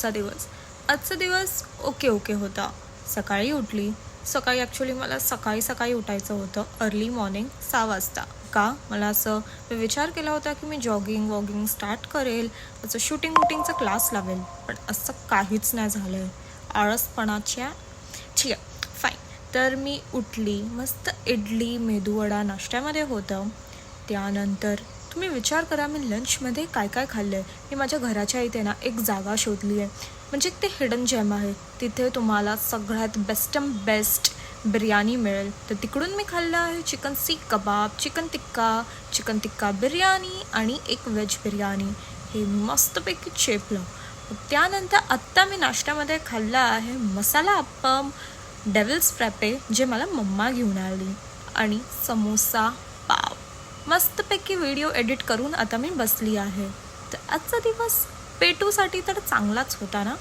आजचा दिवस ओके होता. सकाळी उठली. ॲक्च्युली मला सकाळी उठायचं होतं, अर्ली मॉर्निंग 6 वाजता. का? मला असं विचार केला होता की मी जॉगिंग स्टार्ट करेल, असं शूटिंगचा क्लास लावेल. पण असं काहीच नाही झालं आहे. आळसपणाच्या ठीक आहे, फाईन. तर मी उठली, मस्त इडली मेदूवडा नाश्त्यामध्ये होतं. त्यानंतर तुम्ही विचार करा, मी लंचमध्ये काय खाल्लं आहे. मी माझ्या घराच्या इथे ना एक जागा शोधली आहे, म्हणजे ते हिडन जेम आहे. तिथे तुम्हाला सगळ्यात बेस्ट बिर्याणी मिळेल. तर तिकडून मी खाल्लं आहे चिकन सीख कबाब, चिकन टिक्का बिर्याणी आणि एक व्हेज बिर्याणी. हे मस्तपैकी चेपलं. त्यानंतर आत्ता मी नाश्त्यामध्ये खाल्लं आहे मसाला अप्पम, डेव्हिल्स फ्रॅपे जे मला मम्मा घेऊन आली, आणि समोसा पाव. मस्तपैकी व्हिडिओ एडिट करून आता मी बसली आहे. तर आजचा दिवस पेटूसाठी तर चांगलाच होता ना.